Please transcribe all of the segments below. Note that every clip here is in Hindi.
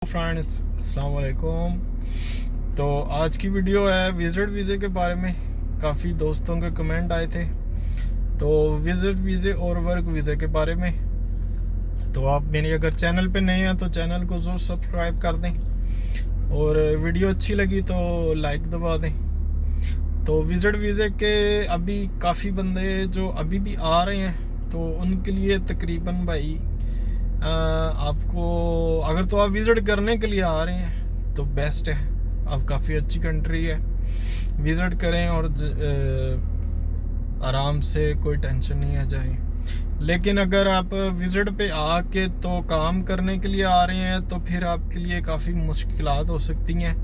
फ्रेंड्स अस्सलाम वालेकुम। तो आज की वीडियो है विज़िट वीज़े के बारे में। काफ़ी दोस्तों के कमेंट आए थे तो विज़िट वीज़े और वर्क वीज़े के बारे में। तो आप मेरी अगर चैनल पे नए हैं तो चैनल को ज़रूर सब्सक्राइब कर दें और वीडियो अच्छी लगी तो लाइक दबा दें। तो विज़िट वीज़े के अभी काफ़ी बंदे जो अभी भी आ रहे हैं तो उनके लिए तकरीबन भाई आपको अगर तो आप विज़िट करने के लिए आ रहे हैं तो बेस्ट है। आप काफ़ी अच्छी कंट्री है, विज़िट करें और आराम से कोई टेंशन नहीं आ जाए। लेकिन अगर आप विज़िट पे आके तो काम करने के लिए आ रहे हैं तो फिर आपके लिए काफ़ी मुश्किलात हो सकती हैं।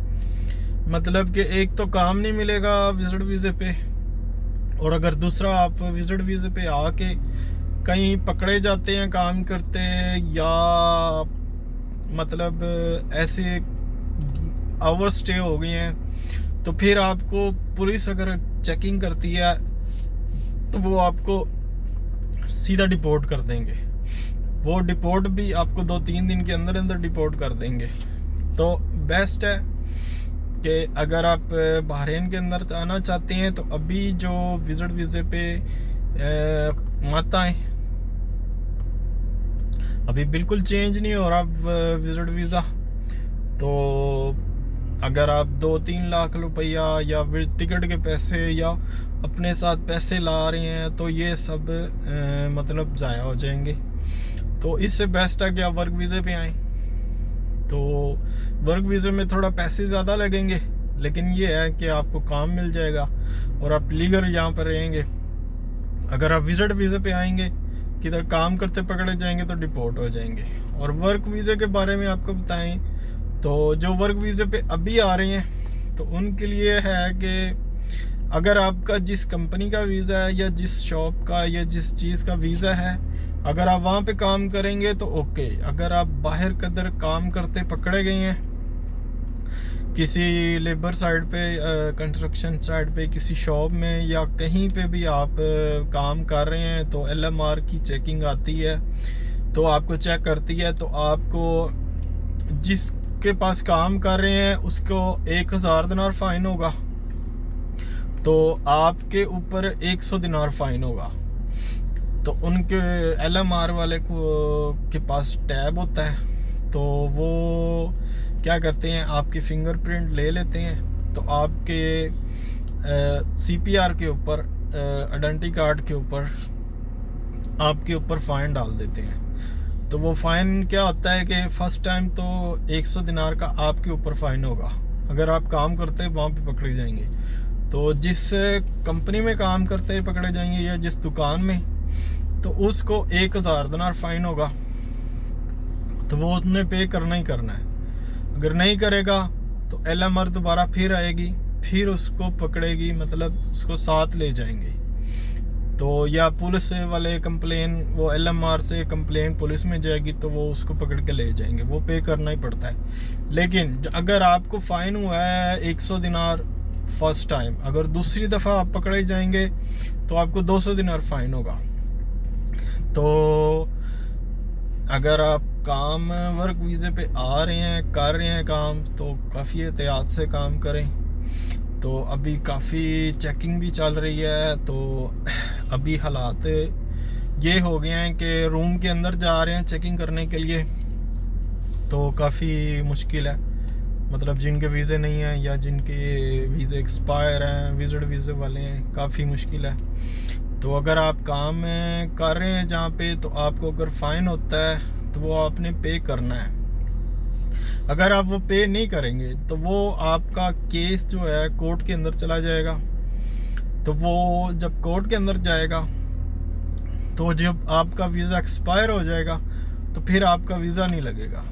मतलब कि एक तो काम नहीं मिलेगा विज़िट वीज़े पे, और अगर दूसरा आप विज़िट वीज़े पे आके कहीं पकड़े जाते हैं काम करते, या मतलब ऐसे आवर स्टे हो गए हैं तो फिर आपको पुलिस अगर चेकिंग करती है तो वो आपको सीधा डिपोर्ट कर देंगे। वो डिपोर्ट भी आपको 2-3 दिन के अंदर अंदर डिपोर्ट कर देंगे। तो बेस्ट है कि अगर आप बहरीन के अंदर आना चाहते हैं तो अभी जो विज़िट वीज़े पे मत आए, अभी बिल्कुल चेंज नहीं हो रहा विज़िट वीज़ा। तो अगर आप 2-3 लाख रुपया या टिकट के पैसे या अपने साथ पैसे ला रहे हैं तो ये सब मतलब ज़ाया हो जाएंगे। तो इससे बेस्ट है कि आप वर्क वीज़े पे आएँ। तो वर्क वीज़े में थोड़ा पैसे ज़्यादा लगेंगे, लेकिन ये है कि आपको काम मिल जाएगा और आप लीगल यहाँ पर रहेंगे। अगर आप विज़िट वीज़े पे आएंगे किधर काम करते पकड़े जाएंगे तो डिपोर्ट हो जाएंगे। और वर्क वीज़े के बारे में आपको बताएं तो जो वर्क वीज़े पे अभी आ रहे हैं तो उनके लिए है कि अगर आपका जिस कंपनी का वीज़ा है या जिस शॉप का या जिस चीज़ का वीज़ा है, अगर आप वहाँ पे काम करेंगे तो ओके। अगर आप बाहर कदर काम करते पकड़े गए हैं किसी लेबर साइड पे, कंस्ट्रक्शन साइड पे, किसी शॉप में या कहीं पे भी आप काम कर रहे हैं तो LMR की चेकिंग आती है, तो आपको चेक करती है। तो आपको जिसके पास काम कर रहे हैं उसको 1000 दिनार फाइन होगा, तो आपके ऊपर 100 दिनार फाइन होगा। तो उनके LMR वाले को के पास टैब होता है, तो वो क्या करते हैं आपके फिंगरप्रिंट ले लेते हैं, तो आपके CPR के ऊपर, आइडेंटिटी कार्ड के ऊपर आपके ऊपर फ़ाइन डाल देते हैं। तो वो फ़ाइन क्या होता है कि फ़र्स्ट टाइम तो 100 दिनार का आपके ऊपर फ़ाइन होगा अगर आप काम करते वहाँ पे पकड़े जाएंगे। तो जिस कंपनी में काम करते पकड़े जाएंगे या जिस दुकान में, तो उसको 1000 दिनार फाइन होगा। तो वो उसने पे करना ही करना है। अगर नहीं करेगा तो LMR दोबारा फिर आएगी, फिर उसको पकड़ेगी, मतलब उसको साथ ले जाएंगे। तो या पुलिस वाले कंप्लेन, वो LMR से कंप्लेन पुलिस में जाएगी तो वो उसको पकड़ के ले जाएंगे, वो पे करना ही पड़ता है। लेकिन अगर आपको फ़ाइन हुआ है 100 दिनार फर्स्ट टाइम, अगर दूसरी दफ़ा आप पकड़े जाएंगे तो आपको 200 दिनार फाइन होगा। तो अगर आप काम वर्क वीज़े पे आ रहे हैं, कर रहे हैं काम, तो काफ़ी एहतियात से काम करें। तो अभी काफ़ी चेकिंग भी चल रही है, तो अभी हालात ये हो गए हैं कि रूम के अंदर जा रहे हैं चेकिंग करने के लिए, तो काफ़ी मुश्किल है। मतलब जिनके वीज़े नहीं हैं या जिनके वीज़े एक्सपायर हैं, विज़िट वीज़े वाले हैं, काफ़ी मुश्किल है। तो अगर आप काम कर रहे हैं जहाँ पे, तो आपको अगर फ़ाइन होता है तो वो आपने पे करना है। अगर आप वो पे नहीं करेंगे तो वो आपका केस जो है कोर्ट के अंदर चला जाएगा। तो वो जब कोर्ट के अंदर जाएगा तो जब आपका वीज़ा एक्सपायर हो जाएगा तो फिर आपका वीज़ा नहीं लगेगा।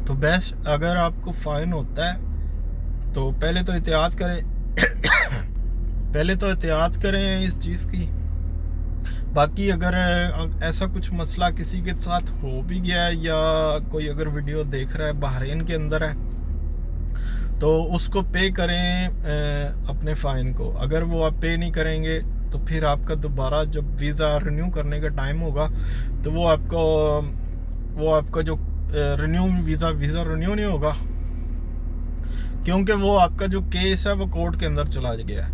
तो बेस्ट, अगर आपको फ़ाइन होता है तो पहले तो एहतियात करें पहले तो एहतियात करें इस चीज़ की। बाकी अगर ऐसा कुछ मसला किसी के साथ हो भी गया है या कोई अगर वीडियो देख रहा है बहरीन के अंदर है तो उसको पे करें अपने फ़ाइन को। अगर वो आप पे नहीं करेंगे तो फिर आपका दोबारा जब वीज़ा रिन्यू करने का टाइम होगा तो वो आपका जो वीज़ा रिन्यू नहीं होगा, क्योंकि वो आपका जो केस है वो कोर्ट के अंदर चला गया है।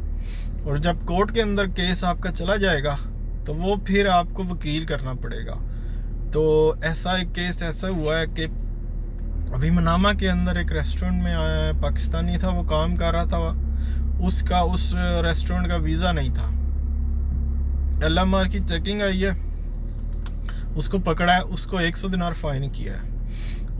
और जब कोर्ट के अंदर केस आपका चला जाएगा तो वो फिर आपको वकील करना पड़ेगा। तो ऐसा एक केस ऐसा हुआ है कि अभी मनामा के अंदर एक रेस्टोरेंट में पाकिस्तानी था, वो काम कर रहा था, उसका उस रेस्टोरेंट का वीज़ा नहीं था। LMR की चेकिंग आई है, उसको पकड़ा है, उसको 100 दिनार फाइन किया है।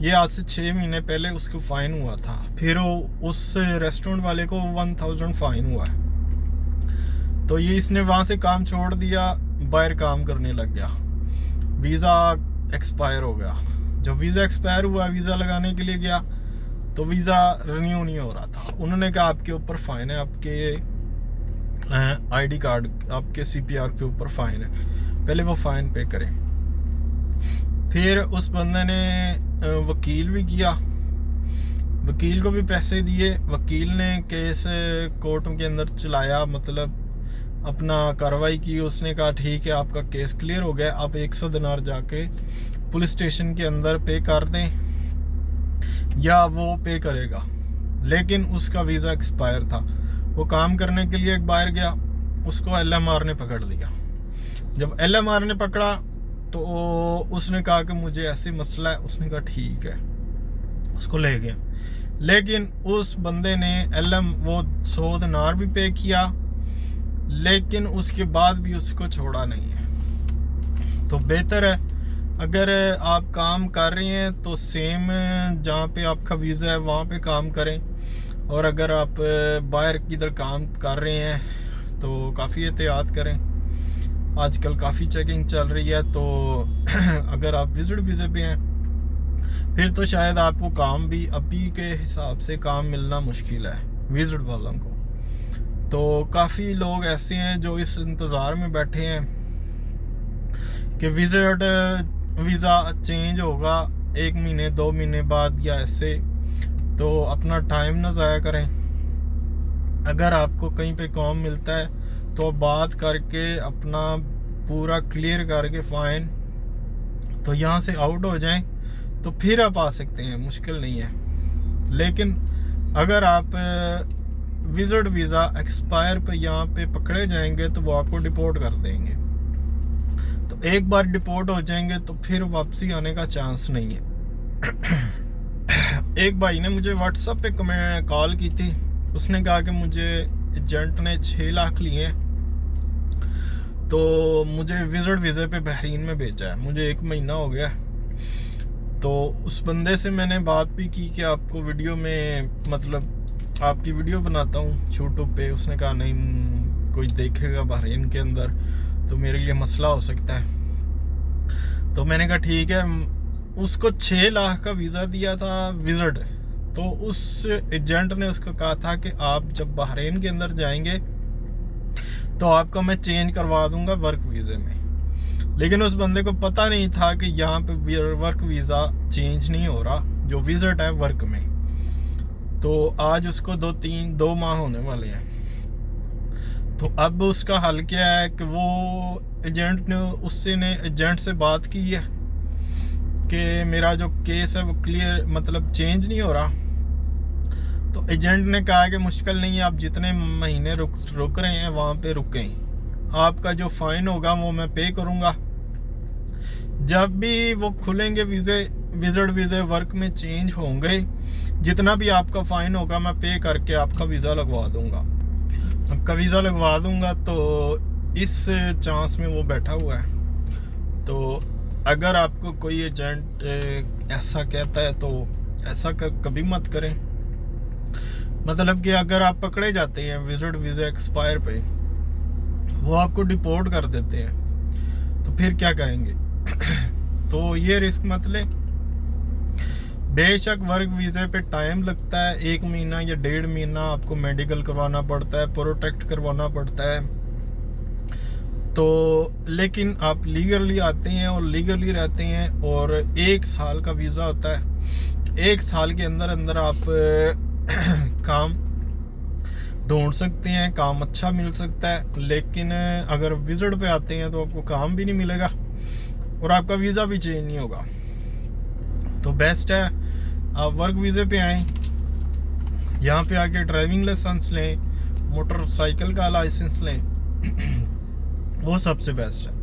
ये आज से 6 महीने पहले उसको फाइन हुआ था, फिर उस रेस्टोरेंट वाले को 1000 फाइन हुआ है। तो ये इसने वहाँ से काम छोड़ दिया, बाहर काम करने लग गया, वीज़ा एक्सपायर हो गया। जब वीज़ा एक्सपायर हुआ, वीज़ा लगाने के लिए गया तो वीज़ा रिन्यू नहीं हो रहा था। उन्होंने कहा आपके ऊपर फ़ाइन है, आपके ID कार्ड, आपके CPR के ऊपर फ़ाइन है, पहले वो फ़ाइन पे करें। फिर उस बंदे ने वकील भी किया, वकील को भी पैसे दिए, वकील ने केस कोर्ट के अंदर चलाया, मतलब अपना कार्रवाई की। उसने कहा ठीक है आपका केस क्लियर हो गया, आप 100 दिनार जाके पुलिस स्टेशन के अंदर पे कर दें, या वो पे करेगा। लेकिन उसका वीज़ा एक्सपायर था, वो काम करने के लिए एक बाहर गया, उसको LMR ने पकड़ लिया। जब LMR ने पकड़ा तो उसने कहा कि मुझे ऐसी मसला है, उसने कहा ठीक है, उसको ले गया। लेकिन उस बंदे ने वो 100 दिनार भी पे किया, लेकिन उसके बाद भी उसको छोड़ा नहीं है। तो बेहतर है अगर आप काम कर रहे हैं तो सेम जहाँ पे आपका वीज़ा है वहाँ पे काम करें, और अगर आप बाहर किधर काम कर रहे हैं तो काफ़ी एहतियात करें। आजकल काफ़ी चेकिंग चल रही है, तो अगर आप विजिट वीज़े पे हैं फिर तो शायद आपको काम भी अभी के हिसाब से काम मिलना मुश्किल है विजिट वालों को। तो काफ़ी लोग ऐसे हैं जो इस इंतज़ार में बैठे हैं कि विजिट वीज़ा चेंज होगा 1 महीने 2 महीने बाद या ऐसे, तो अपना टाइम ना ज़ाया करें। अगर आपको कहीं पे काम मिलता है तो बात करके अपना पूरा क्लियर करके फ़ाइन, तो यहाँ से आउट हो जाएं तो फिर आप आ सकते हैं, मुश्किल नहीं है। लेकिन अगर आप विजिट वीज़ा एक्सपायर पे यहाँ पे पकड़े जाएंगे तो वो आपको डिपोर्ट कर देंगे। तो एक बार डिपोर्ट हो जाएंगे तो फिर वापसी आने का चांस नहीं है। एक भाई ने मुझे व्हाट्सएप पे कॉल की थी, उसने कहा कि मुझे एजेंट ने 6 लाख लिए हैं, तो मुझे विजिट वीज़े पे बहरीन में भेजा है, मुझे 1 महीना हो गया। तो उस बंदे से मैंने बात भी की कि आपको वीडियो में, मतलब आपकी वीडियो बनाता हूँ यूट्यूब पे। उसने कहा नहीं, कोई देखेगा बहरीन के अंदर तो मेरे लिए मसला हो सकता है। तो मैंने कहा ठीक है। उसको 6 लाख का वीज़ा दिया था विजिट, तो उस एजेंट ने उसको कहा था कि आप जब बहरीन के अंदर जाएंगे तो आपका मैं चेंज करवा दूंगा वर्क वीज़े में। लेकिन उस बंदे को पता नहीं था कि यहाँ पे वर्क वीज़ा चेंज नहीं हो रहा, जो विजिट है वर्क में। तो आज उसको 2 माह होने वाले हैं। तो अब उसका हल क्या है कि वो एजेंट से बात की है कि मेरा जो केस है वो क्लियर, मतलब चेंज नहीं हो रहा। तो एजेंट ने कहा कि मुश्किल नहीं है, आप जितने महीने रुक रहे हैं वहाँ पे रुकें, आपका जो फाइन होगा वो मैं पे करूँगा। जब भी वो खुलेंगे विजिट वीज़े वर्क में चेंज होंगे, जितना भी आपका फाइन होगा मैं पे करके आपका वीज़ा लगवा दूँगा। आपका वीज़ा लगवा दूँगा। तो इस चांस में वो बैठा हुआ है। तो अगर आपको कोई एजेंट ऐसा कहता है तो ऐसा कभी मत करें। मतलब कि अगर आप पकड़े जाते हैं विजिट वीज़ा एक्सपायर पे, वो आपको डिपोर्ट कर देते हैं, तो फिर क्या करेंगे? तो ये रिस्क मत लें। बेशक वर्क वीज़े पे टाइम लगता है, 1 महीना या 1.5 महीना आपको मेडिकल करवाना पड़ता है, प्रोटेक्ट करवाना पड़ता है। तो लेकिन आप लीगली आते हैं और लीगली रहते हैं, और 1 साल का वीज़ा होता है। 1 साल के अंदर अंदर आप काम ढूंढ सकते हैं, काम अच्छा मिल सकता है। लेकिन अगर विजिट पे आते हैं तो आपको काम भी नहीं मिलेगा और आपका वीज़ा भी चेंज नहीं होगा। तो बेस्ट है आप वर्क वीज़े पे आएँ, यहाँ पे आके ड्राइविंग लाइसेंस लें, मोटरसाइकिल का लाइसेंस लें, वो सबसे बेस्ट है।